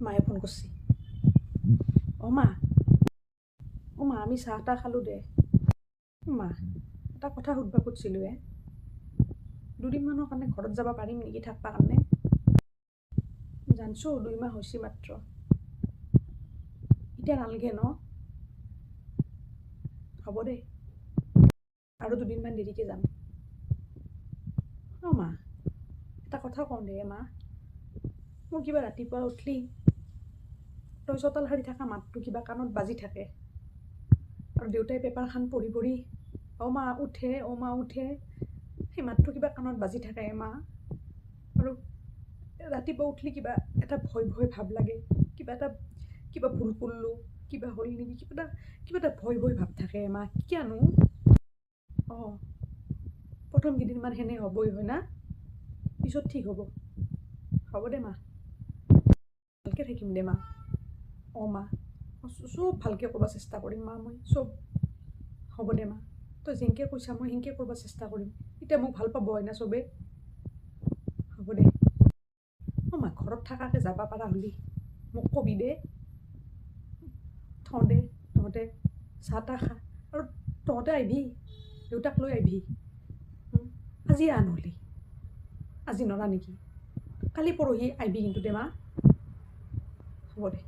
মায়ে ফোন করছি। ও মা, আমি চাহ তাহ খালোঁ দে। মা, এটা কথা সুধবা খুজিছিলোঁ দুদিনমানৰ কাৰণে ঘৰত যাব পাৰিম নেকি থাকবা কাৰণে? জানছোঁ 2 মাহ হৈছে মাত্ৰ, এতিয়া নালগে ন? হ'ব দে, আৰু 2 দিনমান দেৰিকৈ যাম। মা, এটা কথা কওঁ দে মা, মোৰ কিবা ৰাতিপুৱা উঠলি তই চোতাল সাৰি থকা মাতটো কিবা কাণত বাজি থাকে, আৰু দেউতাই পেপাৰখন পঢ়ি পঢ়ি মা উঠে মা উঠে, সেই মাতটো কিবা কাণত বাজি থাকে মা। আৰু ৰাতিপুৱা উঠলি কিবা এটা ভয় ভয় ভাৱ লাগে, কিবা ভুল কৰিলোঁ, কিবা হ'ল নেকি, কিবা এটা ভয় ভয় ভাৱ থাকে মা, কিয়নো? প্ৰথম কেইদিনমান সেনে হ'বই হয় না, পিছত ঠিক হ'ব দে মা, ভালকৈ থাকিম দে মা। মা, চব ভালকৈ কৰিব চেষ্টা কৰিম মা, মই চব হ'ব দে মা, তই যেনেকৈ কৈছা মই সেনেকৈ কৰিব চেষ্টা কৰিম। এতিয়া মোক ভাল পাব হয় না চবে? হ'ব দে মা, ঘৰত থকাকৈ যাব পাৰা হ'লি মোক কবি দে। থওঁ দে, তহঁতে চাহ তাহ খা, আৰু তহঁতে আহিবি, দেউতাক লৈ আহিবি। আজি নহ'লি, আজি নৰা নেকি? কালি পৰহি আহিবি কিন্তু দে মা, হ'ব দে।